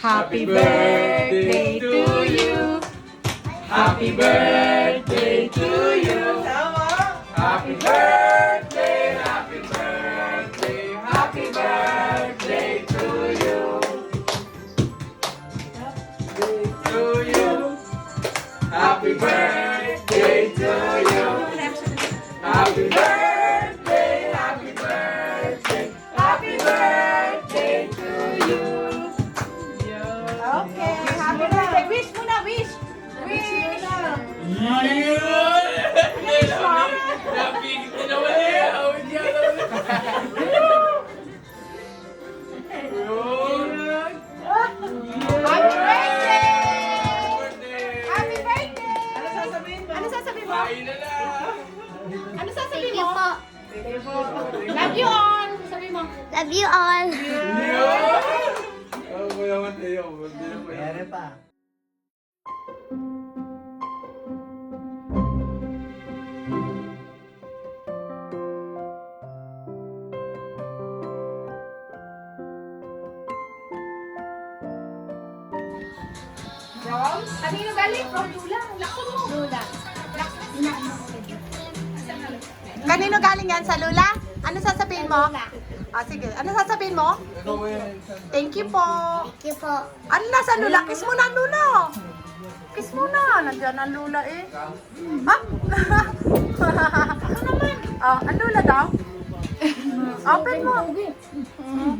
Happy birthday to you. Happy birthday to you. Happy birthday, happy birthday, happy birthday to you. To you. Happy birthday to you. Happy birthday, happy birthday, happy birthday to you. Okay, happy birthday. Wish muna, wish. Wish. Napigit na naman eh. Awit niya. Happy birthday! Happy birthday! Ano sasabihin mo? Ano sasabihin mo? Kain na lang. Ano sasabihin mo? Love you all! Sabihin mo. Love you all. Ako mo naman tayo. Meron pa. From? Kanino galing? From Lula. Lakso mo. Lula. Kanino galing yan? Sa Lula? Ano sasabihin mo? Ah, sige. Ano sasabihin mo? Thank you po. Thank you po. Ano nasa Lula? Kiss mo na ang Lula. Kiss mo na. Nandiyan ang Lula eh. Ha? Ano naman? Ah, ang Lula daw? Open mo.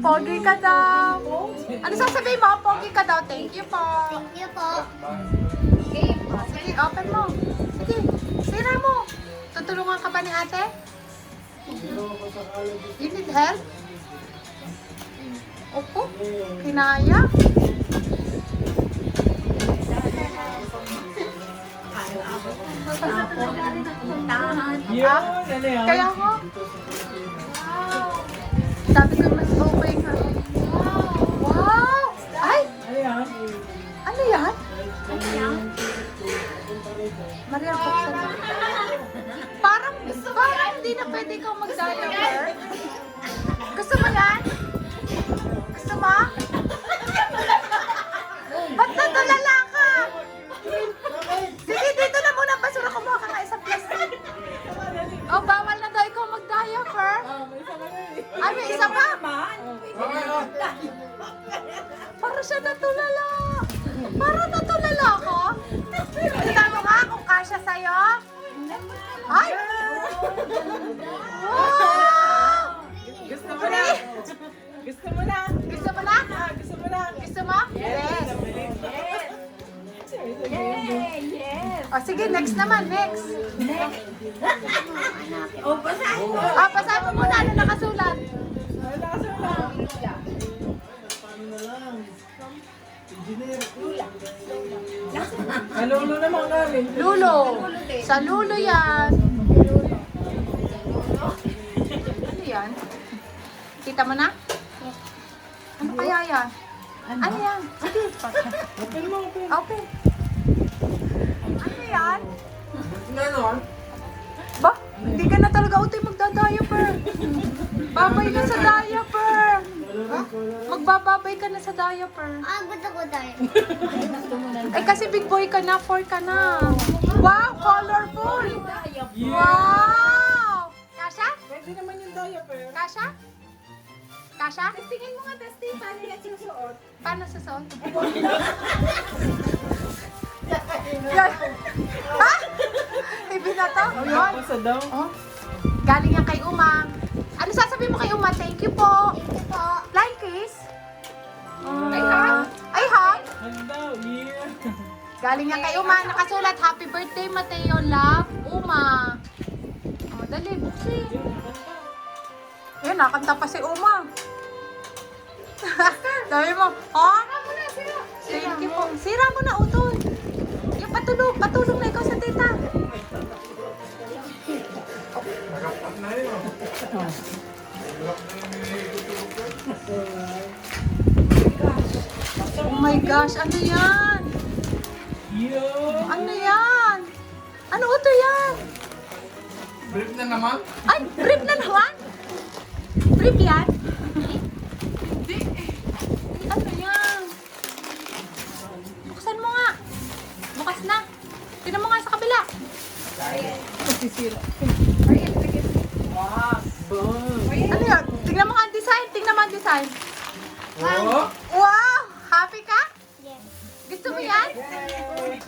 Pogi ka daw. Ano sasabihin mo? Pogi ka daw. Thank you po. Thank you po. Sige, open mo. Sige, sira mo. Tutulungan ka ba ni ate? You need help? Opo, kinaya. Yun, ano yan? Kaya ko. Wow. Sabi ko mas okay ka. Wow! Ay! Ano yan? Ano yan? Maria, buksan mo. Parang hindi na pwede ikaw mag-diaper. Gusto mo yan? Gusto mo? Ba't natulala ka? Sige, dito na muna. Basura, kumuha ka nga isang plastic. Oh, bawal na daw ikaw mag-diaper. Ay, may isa pa? Para siya natulala. Para natulala ako. Kita mo nga kung kasya sa'yo. Ay! Wow! Gusto mo na? Gusto mo na? Gusto mo na? Gusto mo na? Gusto mo? Yes. O sige, next naman, next. Basahin mo muna ano nakasulat. Lulo naman galing. Lulo. Sa lulo yan. Ano yan? Kita mo na? Ano kaya yan? Ano yan? Sige. Open mo, open. Open. Ano yan? Ganon? Ba? Hindi ka na talaga utoy magda-diaper. Babay na sa diaper. Magbababay ka na sa diaper. Ah, gusto ko tayo. Ay kasi big boy ka na, 4 ka na. Wow, colorful. Wow! Kasha? Pwede naman yung diaper. Kasha? Kasha? Tingin mo nga, Testie, paano yan susuot? Paano susuot? Yan. Ha? Ibinato? Yun. Pasa daw. Oh. Galing yan kay Uma. Ano sasabihin mo kay Uma? Thank you po. Thank you po. Flying kiss? Ay, hug? Ay, hug? Ano daw? Yeah. Galing yan kay Uma. Nakasulat, Happy birthday, Mateo. Love, Uma. Oh, dali, buksi. Ayun, nakanta pa si Uma. Sabi mo, oh? Thank you po. Sira mo na, utol. Yung patulog na ikaw sa tita. Oh my gosh, ano yan? Yeah. Ano yan? Ano uto yan? Brief na naman. Ay, brief na naman? Brief yan? Hindi. Ano yan? nga sa kabila. Ano yun? Tingnan mo nga ang design. Tingnan mo ang design. Oh. Wow! Happy ka? Yes. Gusto mo yan?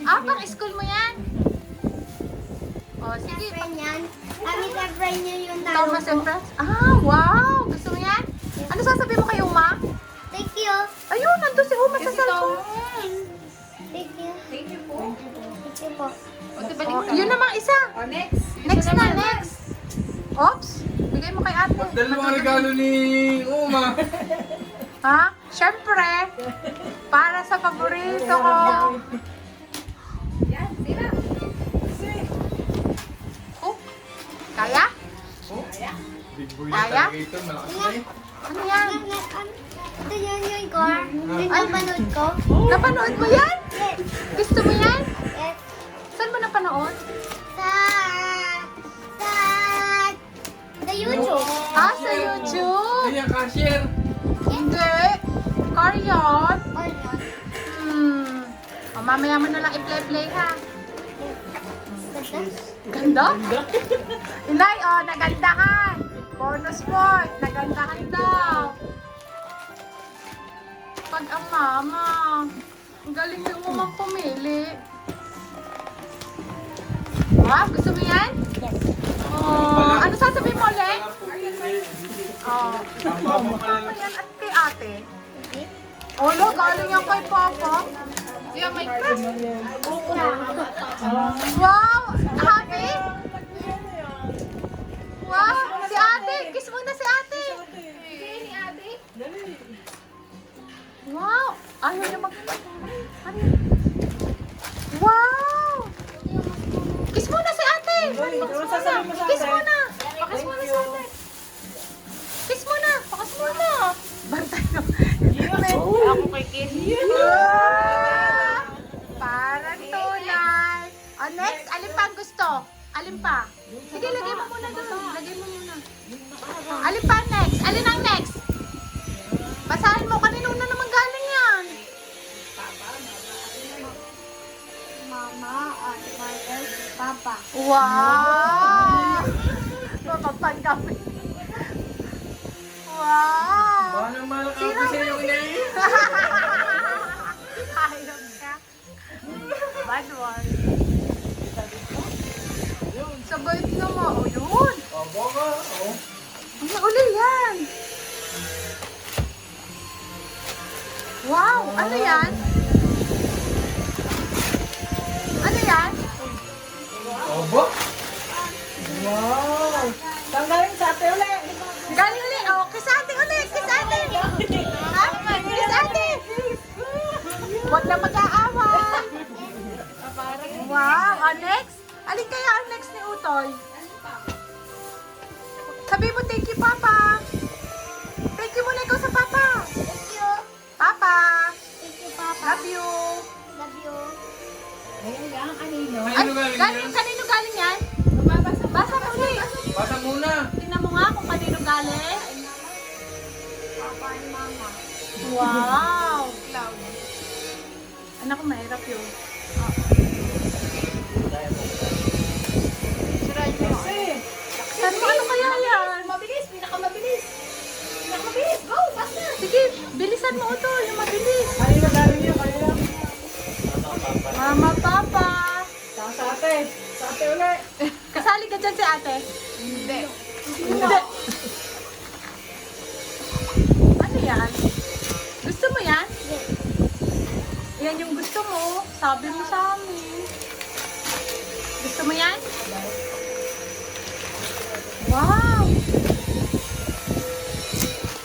Ah, pang school mo yan? Oh, sige. Friend yan. Kami ka friend niyo yung Thomas and Naruto. Friends. Ah, wow! Gusto mo yan? Ano sasabihin mo kay Uma? Thank you. Ayun, nandun si Uma sa cellphone. Thank you. Thank you po. Thank you po. Oh, yun namang isa. Next na, next. Oops, bigay mo kay ate. Dalawang regalo ni Uma. Ha? Siyempre, para sa paborito ko. Oh, kaya? Big boy Kaya? na talaga ito. Malakas na eh. Ano yan? Ito yung car. Yung napanood ko. Napanood mo yan? Yes. Gusto mo yan? Yes. Saan mo napanood? Sa YouTube. Ah, sa YouTube. Ayan, cashier. Hindi. Car yun. Or not. O, mamaya mo na lang i-play-play ha. Ganda? Ganda? Inay, oh, nagandahan. Bonus point, nagandahan daw. Pag ang mama, ang galing din mo mang pumili. Wow, gusto mo yan? Yes. Oh, ano sasabihin mo ulit? Oh, Mama pala. ano yan at kay ate? Oh, no, galing yan kay Papa. Yeah, may crush. Wow, happy? Wow, si ate. Kiss mo na si ate. Wow, ayaw niya mag... Ano yun? Wow! Kiss mo na si ate. Kiss mo na. Pakiss mo na si ate. Kiss mo na. Pakiss mo na. Bantay mo. Ako kay Kiss. Parang tunay. Oh, next, alin pa ang gusto? Alin pa? Sige, lagay mo muna doon. Lagay mo muna. Alin pa next? Alin ang next? Basahin mo. Kanino na naman galing yan? Mama, mother, papa. Wow! Mapapagkapit. Wow! Baka nang malak ako sa iyo inay. Ayok ka. Bad one. Sabay na mo. O, yun. Oh, baka. Oh. Ano uli yan? Wow! Ano yan? Ano yan? Oh, ba? Wow! Tanggalin sa ate ulit. Galing uli. O, kiss ate uli. Kiss ate. Ha? Kiss ate. Huwag na mag-aaway. Wow! O, next? Alin kaya ang next ni Utoy? Sabi mo, thank you, Papa. Thank you muna ikaw sa Papa. Thank you. Papa. Thank you, papa. Love you. Love you. Ay, Kanino galing yan? kanino galing yan? Basa mo ulit. Basa muna. Tingnan mo nga kung kanino galing. Papa and mama. Wow! Anak ko, mahirap yun. Saan mo? Ano kaya yan? Mabilis, pinakamabilis. Pinakamabilis, go, basta. Sige, bilisan mo ito, yung mabilis. Kanina galing yun, kanina. Mama, Papa. Sa ate. Sa ate ulit. Kasali ka dyan si ate? Hindi. Ano yan? Gusto mo yan? Yes. Yan yung gusto mo. Sabi mo sa amin. Gusto mo yan? Wow!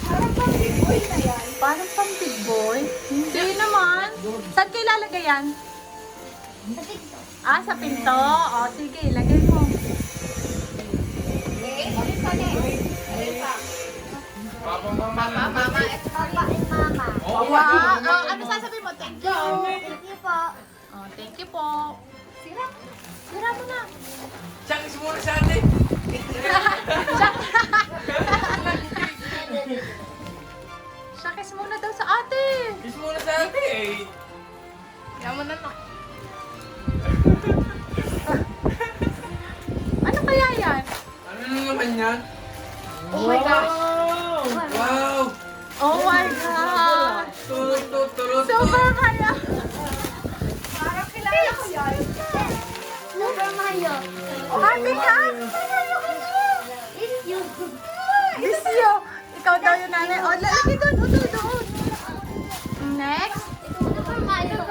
Parang pang big boy na yan. Parang pang big boy. Hindi naman. Saan kayo ilalagay yan? Sa TikTok. Ah, sa pinto. O, sige, lagay mo. Alin pa next? Alin pa? Papa, mama. Papa and mama. Oh, Wow! Oh, ano sasabihin mo? Thank you. Thank you po. Oh, thank you po. Sira. Sira mo na. Chakis muna sa atin. Shakis muna daw sa ate. Kiss muna sa atin eh. Yaman na na. Happy ka? It's you. Isyo. Ikaw daw yung nanay. O, lalaki doon. O, doon. Next. Ito for Mayo.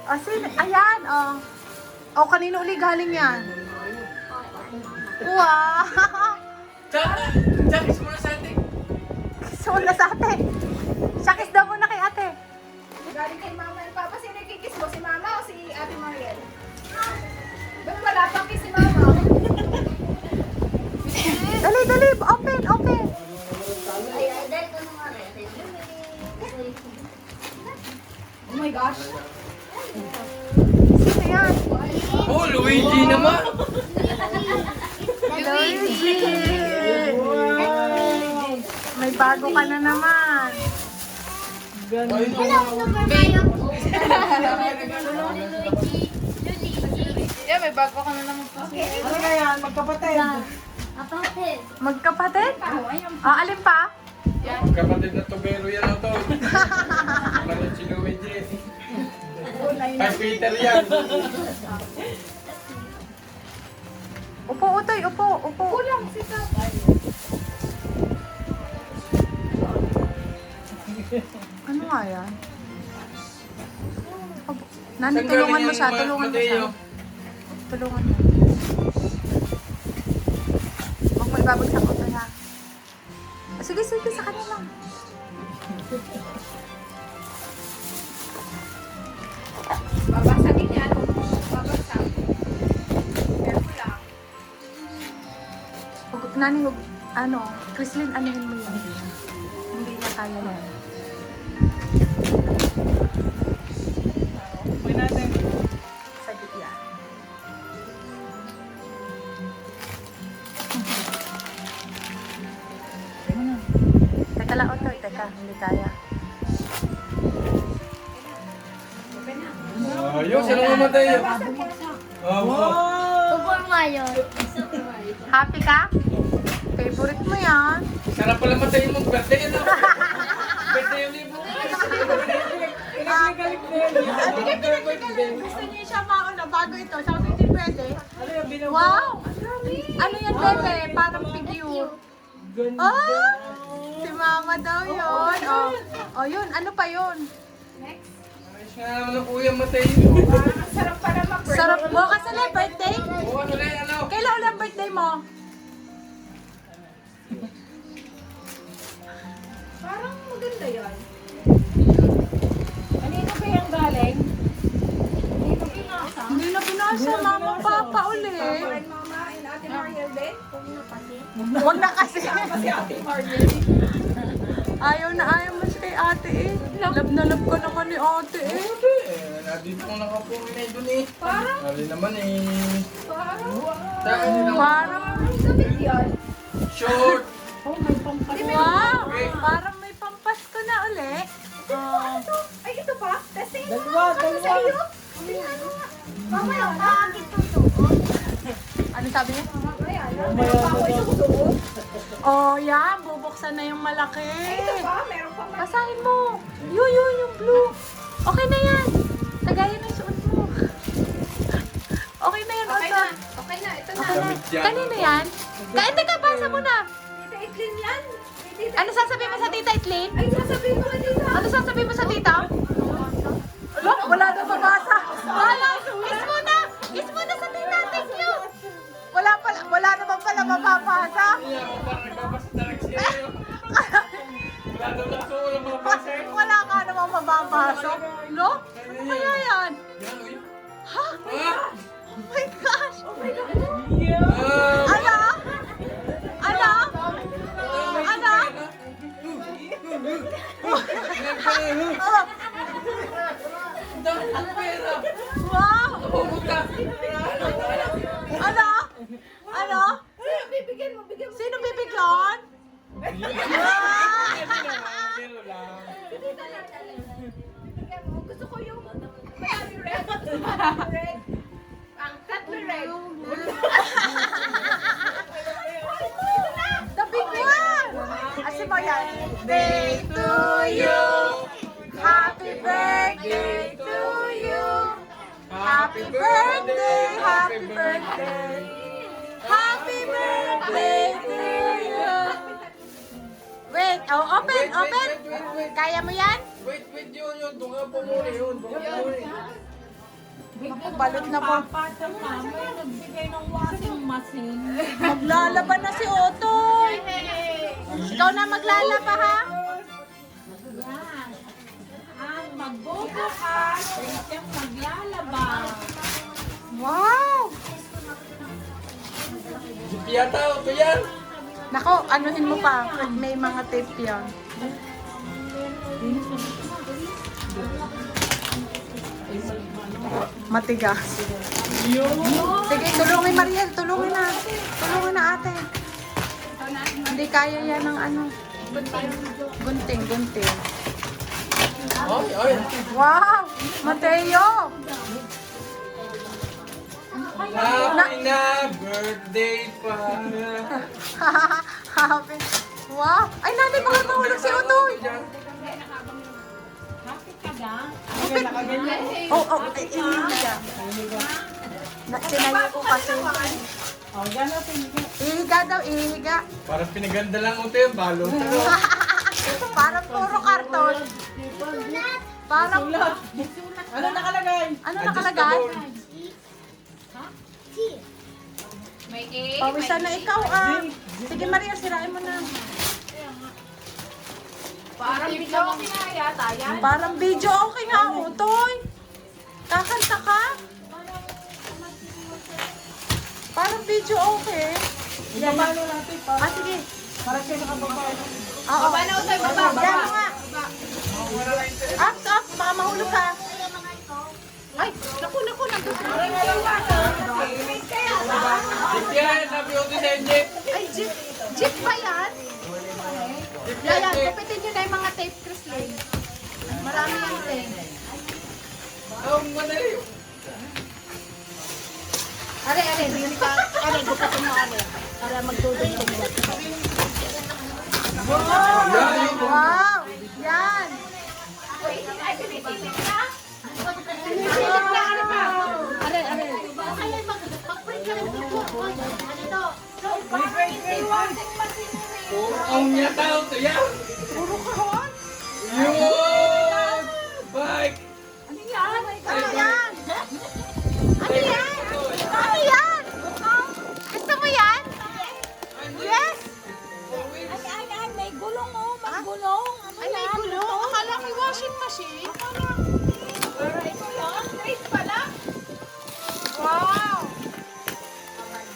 O, sino? Ayan, o. O, kanino uli galing yan? Wow! Tsaka, kiss muna sa atin. Kiss muna sa ate. Siya kiss daw muna kay ate. Galing kay mama and papa. Sino kikis mo? Si mama o si ate Mariel? Ba't wala pang kiss si mama? Dali, dali. Open, open. Dahil ko naman rin. Oh my gosh. Sino yan? Oh, Luigi naman. Luigi! May bago ka na naman. Ayun, Hello, Super Mayo. Yeah, may bago ka na naman po. Ano na yan? Magkapatid. Kapatid. Magkapatid? Alin pa? kapatid na tubero yan ang to. Ano si Luigi? Ay, Peter yan. Upo, utoy. Upo, upo. Kulang si tatay. Ano nga yan? Opo. Nani, Saan tulungan galing mo yan, siya. Tulungan mo siya. Mateo? Tulungan mo. Huwag mo ibabagsak ko ha. Sige, sige, sa kanila. Babasagin yan. Babasag. Careful lang. Nani, huwag, ano, Chrislyn, anuhin mo yun. Hindi na kaya na. Uy natin. Sa gitya. Teka lang, Otoy. Teka, hindi kaya. Ayun, sino mamatay yun? Oh, Super Mayo. Happy ka? Favorite mo yan. sarap pala matay yung birthday, ano? Birthday yung libo. Gusto niyo siya mauna bago ito. Sabi hindi pwede. Ano yung binawa? Wow! Ano yan, bebe? Parang figure. Oh! Si mama daw yun. Oh, yun. Ano pa yun? Ayos nga naman ang kuya matay yun. Ang sarap pala mag-birthday. Sarap mo. Kasi na birthday? Oo, ano na yan, ano? Kailan ulit ang birthday mo? Parang maganda yan. Kanino ba yung galing? Kanino pinasa? Hindi na binasa. Mama, papa uli. Papa and mama and ate Mariel din? Huwag na kasi. Kasi ate Mariel. Ayaw na ayaw mo siya kay ate eh. Love na love ka naman ni ate eh. Nandito ko nakapuminay dun eh. Parang, Sabi naman eh. parang, wow. Saan yun ang Parang, Ang gamit yan. short? Oh, may pampas. wow! Parang may pampasko na uli. Ito, ay ito pa? Testing mo. Dalawa, Ano sa dalawa. iyo? Tingnan mo nga. Mamaya, Bakit tutuon? Ano sabi niya? mamaya. Meron pa ako isusuot. Oh, yan. Bubuksan na yung malaki. Ito pa, meron pa. Basahin mo. Yun, yung blue. Okay na yan. Kagaya ng suot mo. Okay na yan, Okay Otto. na. Okay na, ito na. Okay na. Damit yan. Kanino yan? Teka, basa mo na. Tita Itlin yan. Tita Ano sasabihin mo sa tita Itlin? Ay, sasabihin mo kay tita. Ano sasabihin mo sa tita? Alo, wala na mabasa. Wala. Kiss mo na. Kiss mo na sa tita. Thank you. Wala naman pala mababasa. Iya, parang nagbabasa talaga siya yun. Wala daw na so, walang mabasa eh. Wala ka naman mababasa. No? Ano kaya yan? Yan, uy. Ha? Ah! Oh my gosh. Ah! Ano? Ano? Ano? Ilan pa na yun? Oh, Ang dami ng pera. wow. Oo, ka. Ano? Ano? Bibigyan mo, bigyan mo. Sino bibigyan? Pero lang. Bigyan mo. Gusto ko yung marami red. Red. Ang tatlo red. The big one! Asi mo yan. Day to you. Happy birthday to you. Happy birthday, happy birthday. Oh, open, open. Wait. Kaya mo yan? Wait, yun. Doon ka po muna yun. Balot na po. Nagbigay ng washing machine. Maglalaban na si Otoy. Ikaw na maglalaba ha? Yan. Ang magbubukas, siyang maglalaba. Wow! Yata, ito yan. Nako, anuhin mo pa. May mga tape yan. Matigas. Sige, tulungin Mariel. Tulungin na. Tulungin na ate. Hindi kaya yan ng ano. Gunting. Ay. Wow! Mateo! Happy na birthday pa. Happy. Wow! Ay, nanay, baka mahulog si Otoy. Happy ka ba? Oh, ihiga. Sinayo ko kasi. Ihiga daw, ihiga. Parang pinaganda lang ito yung balot. Parang puro karton. Parang... Ano nakalagay? Ano nakalagay? May Pawisan na ikaw ah. Sige Maria, sirain mo na. Parang video ko yata yan. Parang video okay nga, Utoy. Kakanta ka? Parang video okay. Ibabalo natin pa. Ah, sige. Para siya nakababa. Oo. Baba na Utoy, baba. Yan mo nga. Up, baka mahulog ka. Ay, naku, nandun. Jeep yan, sabi ko sa Jeep. Ay, jeep ba yan? Yan, kupitin nyo na yung mga tape, Chrislyn. Marami yan tape. Madali. Are, bili ka. Are, gupatin mo, are. Para magdudod ko nila. Wow! Yan! Ang niya tao to yan. Puro kahon? Yun! Bike! Ano yan? Ano yan? Gusto mo yan? Yes! May gulong oh, may gulong. Ano Ay, may gulong. Akala ko washing machine. Wow!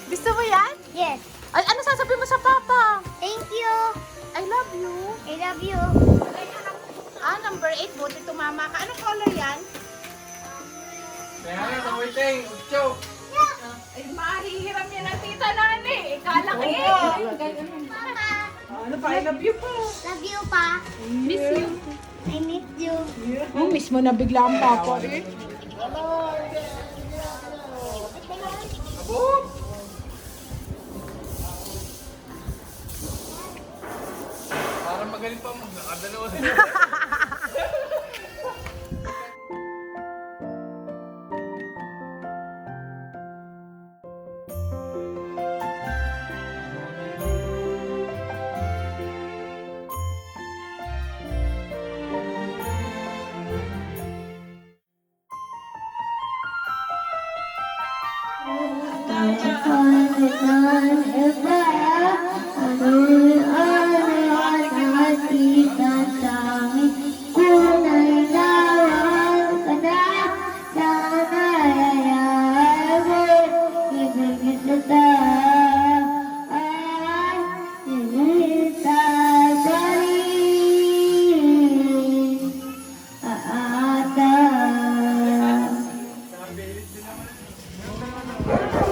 Gusto mo yan? Yes. Ay, ano sasabihin mo sa papa? Thank you. I love you. I love you. Ah, number 8. Buti tumama ka. Anong color yan? Kaya nga, waiting. Ucho. Ay, mahihiram yan ang tita nani. Kalaki eh. Mama, Ano pa, I love you po. love you pa. Miss you. I miss you. Oh, miss mo na bigla ang papa eh. Abot! Parang magaling pa mo. Nakadalawa na.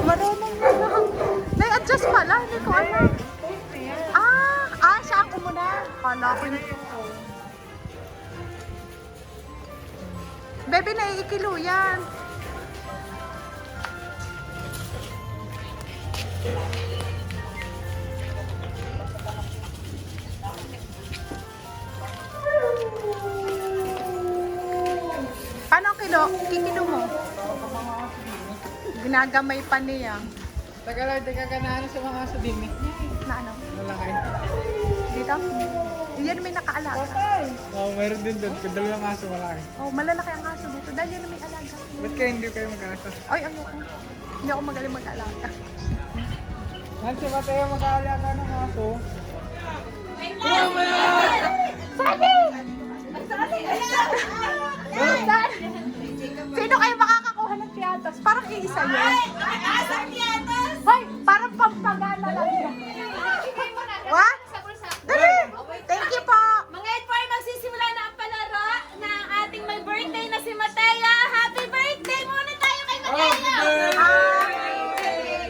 Marunong na lang. May-adjust pala. Hindi ko alam. Siya ang umuna. Kala ko yun. Baby, naiikilo yan. Paano ang kilo? Kikilo mo? Ginagamay pa niya. Tagal, di ka ganahan sa mga sudimi. Na ano? Malaki. Dito? Yan may nakaalaga. Oo, meron din doon. Kung dalawang aso malaki. Oh, malalaki ang aso dito dahil yan may alaga. Ba't kaya hindi kayo mag-aso? Ay, ayoko. Hindi ako magaling mag-alaga. Nancy, Mateo mag-aalaga ng aso. Sino kayo makakakuha ng piatas? Parang iisa yun. Hoy, parang pampagana lang yan. What? Dali! Thank you po! Mga Edward, magsisimula na ang palaro ng ating may birthday na si Mateo. Happy birthday muna tayo kay Mateo! Happy birthday!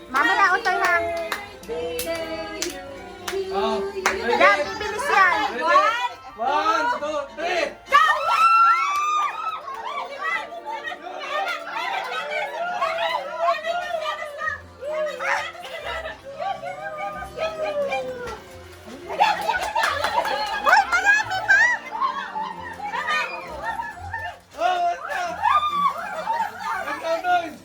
Mama na, utoy na. Oh. Yan, bibilis yan. 1, 2, 3! Hoy, marami pa! Oh, what's up? What's up, boys?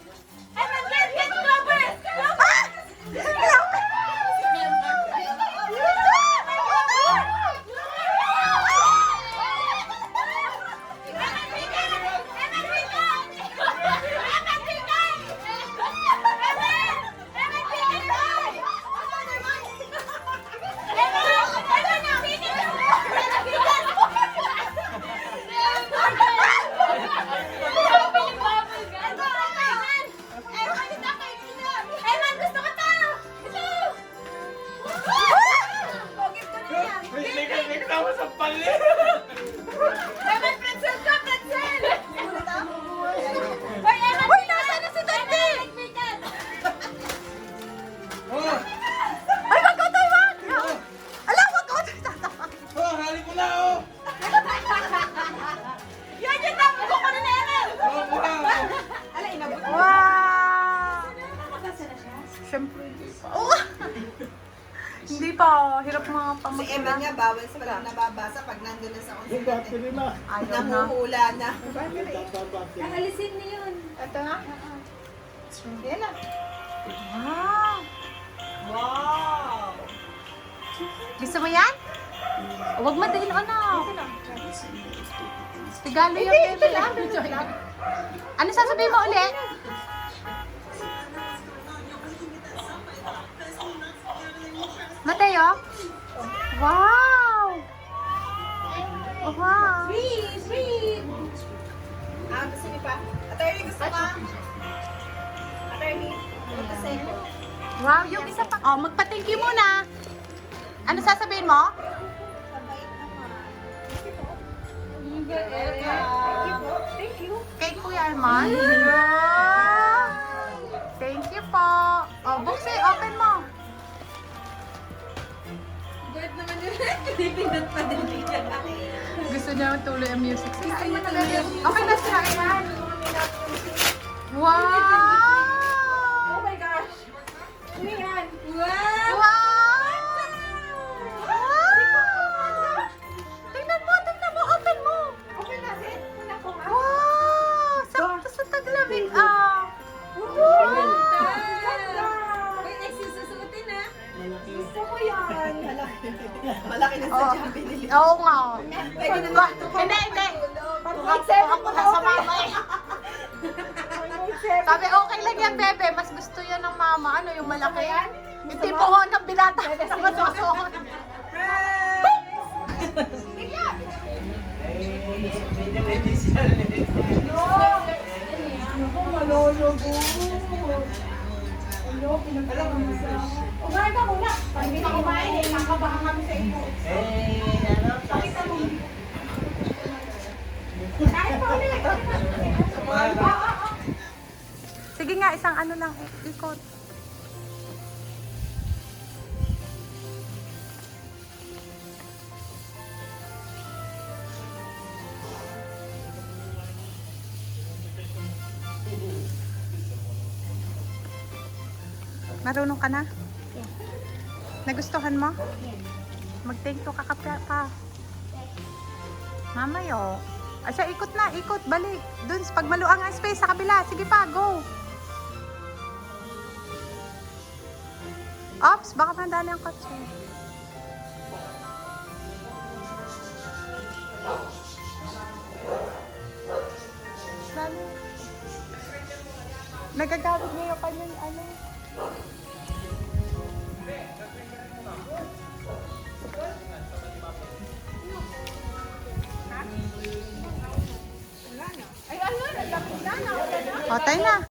Hindi ka nagsama sa pali. Hoy, nasaan na si Tante? Oh, Ay, wag utoy, wag! Ala, wag utoy, tatawa. oh, hali ko na, oh. Oh, wow. Wow! Siyempre. Oh! Hindi pa, hirap mga Si pamagana. Emma nga, bawal sa walang nababasa pag nandun na sa konsulat. Ayaw na. Namuhula na. Alisin niyo yun. Ito nga. Yan na. Wow! Wow! Gusto mo yan? Huwag madalhin, ano? Regalo yung bebe. Ano sasabihin mo ulit? Mateo? Wow! Wow! Gusto niyo pa? Attorney, gusto ka? Attorney, gusto ko. Wow, yung isa pa. Oh, magpa-thank you muna. Ano sasabihin mo? Thank you. Kay Kuya Arman. Thank you po. Oh, buksin, open mo. Gusto niya tuloy ang music. Okay na sila, Iman. Wow! Oh my gosh! Ano yan? Wow! Wow! Tingnan mo, open mo. Open natin. Wala ko nga. Wow! Sakto sa taglamig, ah. Wow! Gusto ko yan. Malaki na sa dyan binili. Oo nga. Pwede naman. Hindi. Ako na sa mama eh. Sabi, okay lang yan, bebe. Mas gusto yan ng mama. Ano, yung malaki? Yung tipo ko ng binata. Masusuot. Kumain ka muna. Pag hindi ka kumain, kakabahan kami sa iyo. Pakita mo. Kain pa ulit. Sige nga, isang ano lang. Ikot. Marunong ka na? Nagustuhan mo? Mag-thank you ka pa. Mamayo. Asya, ikot na, ikot, balik. Dun, pag maluang ang space sa kabila. Sige pa, go. Ops, baka mandali ang kotse. Lalo. Nagagamit niya yung kanyang ano. Ay, ayun, ang lapit na. O, tayo na.